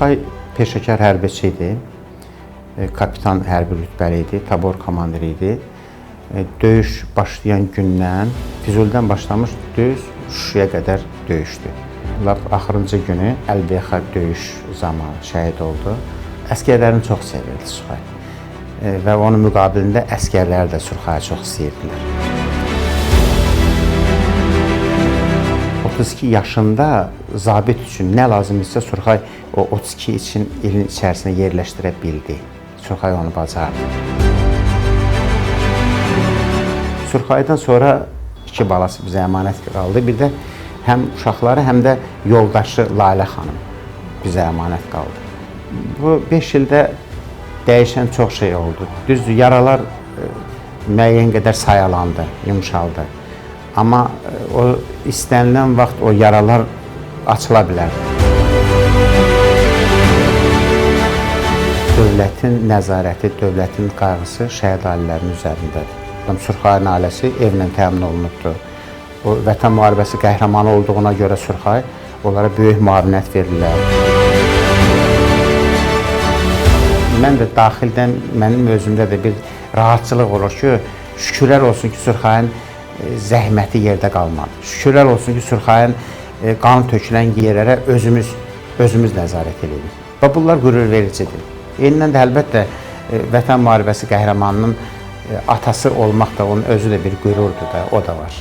Surxay peşəkar hərbiçi idi. Kapitan hərbi rütbəli idi, tabor komandiri idi. Döyüş başlayan gündən Füzulidən başlamış düz Şuşaya qədər döyüşdü. Lap axırıncı günü Əlbeyxa döyüş zamanı şəhid oldu. Əsgərlərini çox sevirdi Surxay. Və onun müqabilində əsgərlər də Surxayı çox istəyirdilər. 32 yaşında zabit üçün nə lazımdırsa Surxay o 32 için ilin içərisində yerləşdirə bildi. Surxay onu bacardı. Surxaydan sonra 2 balası bizə əmanət qaldı. Bir də həm uşaqları, həm də yoldaşı Lalə xanım bizə əmanət qaldı. Bu 5 ildə dəyişən çox şey oldu. Düzdür, yaralar müəyyən qədər sayalandı, yumşaldı. Amma o istənilən vaxt o yaralar açıla bilər. Dövlətin nəzarəti, dövlətin qayğısı şəhid ailələrinin üzərindədir. Surxayın ailəsi evlə təmin olunubdur. O, Vətən müharibəsi qəhrəmanı olduğuna görə Surxay onlara böyük müavinət verirlər. Mən də daxildən, mənim özümdə də bir rahatçılıq olur ki, şükürlər olsun ki, Surxayın zəhməti yerdə qalmadı. Şükürlər olsun ki, Surxayın qan tökülən yerlərə özümüz nəzarət edirik. Və bunlar qürur vericidir. Eynindən də əlbəttə Vətən müharibəsi qəhrəmanının atası olmaq da onun özü də bir qürurdur da, o da var.